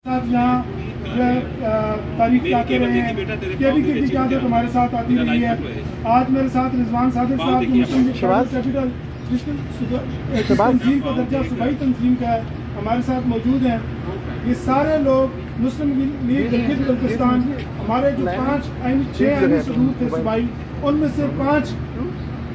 यहाँ तारीफ करते रहे हैं, केबी की क़यादत हमारे साथ आती रही है। आज मेरे साथ रिजवान सादिक साहब की मुस्लिम लीग कैपिटल तंजीम का दर्जा सूबाई तंजीम का है, हमारे साथ मौजूद हैं। ये सारे लोग मुस्लिम लीग गिलगित बल्तिस्तान, हमारे जो 6 आईनी सदूर थे सूबाई, उनमें से 5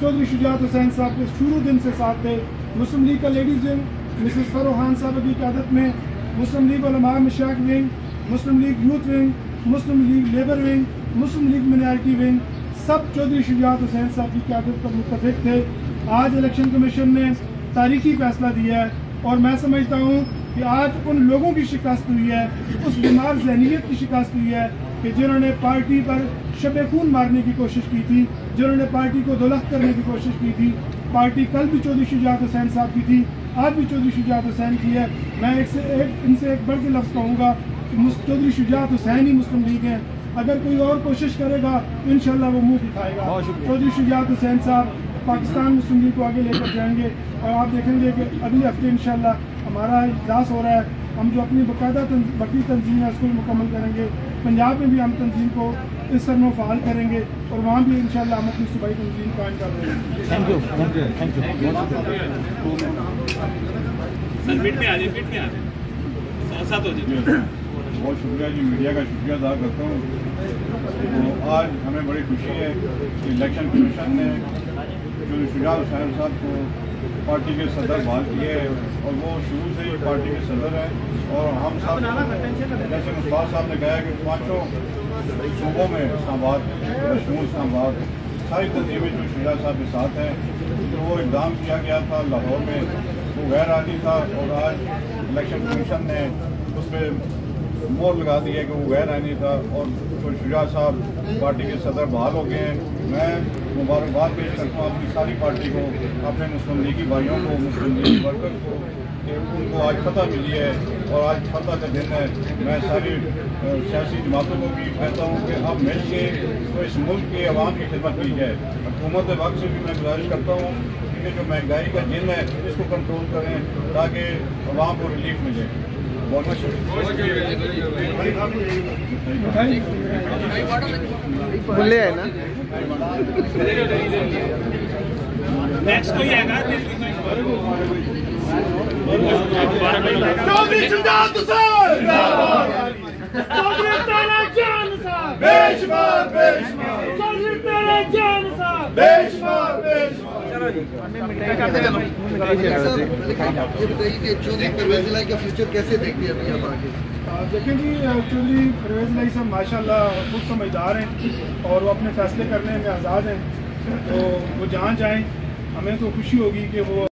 चौधरी शुजात हुसैन साहब के शुरू दिन से साथ थे। मुस्लिम लीग का लेडीज विंग मिसेस फरोहान साहब की क़यादत में, मुस्लिम लीग उलमा मशाइख विंग, मुस्लिम लीग यूथ विंग, मुस्लिम लीग लेबर विंग, मुस्लिम लीग मिनॉरिटी विंग, सब चौधरी शुजात हुसैन साहब की क़यादत पर मुत्तफिक थे। आज इलेक्शन कमीशन ने तारीखी फैसला दिया है और मैं समझता हूँ कि आज उन लोगों की शिकस्त हुई है, उस बीमार ज़हनीत की शिकस्त हुई है कि जिन्होंने पार्टी पर शब खून मारने की कोशिश की थी, जिन्होंने पार्टी को दुलख्त करने की कोशिश की थी। पार्टी कल भी चौधरी शुजात हुसैन साहब की थी, आज भी चौधरी शुजात हुसैन की है। मैं इनसे एक बढ़ के लफ्ज़ कहूँगा कि चौधरी शुजात हुसैन ही मुस्लिम लीग है। अगर कोई और कोशिश करेगा इंशाल्लाह वो मुंह दिखाएगा। चौधरी शुजात हुसैन साहब पाकिस्तान मुस्लिम लीग को आगे लेकर जाएंगे और आप देखेंगे कि अगले हफ्ते इंशाल्लाह हमारा इजलास हो रहा है। हम जो अपनी बाकायदा बकरी तंजीम है उसको मुकम्मल करेंगे। पंजाब में भी हम तंजीम को इस सर में फ़ाल करेंगे और वहाँ भी इंशाल्लाह हम अपनी सूबाई तंजीम कायम कर रहे हैं। थैंक यू बहुत शुक्रिया जी, मीडिया का शुक्रिया अदा करता हूँ। तो आज हमें बड़ी खुशी है कि इलेक्शन कमीशन ने जो शुजात हुसैन साहब को पार्टी के सदर बहाल किए हैं और वो शुरू से ही पार्टी के सदर हैं। और हम सब जैसे मुस्ताद साहब ने कहा कि 5 सूबों में इस्लामाबाद, मशमूल इस्लामाबाद, सारी तंजीमें जो शुजात साहब के साथ हैं, तो वो इक़दाम किया गया था लाहौर में, वो गैर आदि था। और आज इलेक्शन कमीशन ने उस पर मोहर लगा दी है कि वो गैर आईनी था और शुजात साहब पार्टी के सदर बहाल हो गए हैं। मैं मुबारकबाद पेश करता हूँ अपनी सारी पार्टी को, अपने मुस्लिम लीगी भाइयों को, मुस्लिम लीगी वर्कर्स को, कि उनको आज फतह मिली है और आज फतह का दिन है। मैं सारी सियासी जमातों को भी कहता हूँ कि अब मिल के तो इस मुल्क के अवाम की खिदमत की जाए। हुकूमत वक्त से भी मैं गुजारिश करता हूँ कि जो महंगाई का जिन है इसको कंट्रोल करें ताकि अवाम को रिलीफ मिले। बहुत बोले है ना नेक्स्ट कोई आएगा चौधरी शुजात हुसैन चौधरी तेरा जान साहब बेशुमार बेशुमार चौधरी तेरा जान साहब बेशुमार बेशुमार। चौधरी परवेज़ का फ्यूचर कैसे देखते हैं अभी आप आगे? देखें जी, चौधरी परवेज़ साहब माशाल्लाह खुद समझदार हैं और वो अपने फैसले करने में आज़ाद हैं। तो वो जहाँ जाएँ हमें तो खुशी होगी कि वो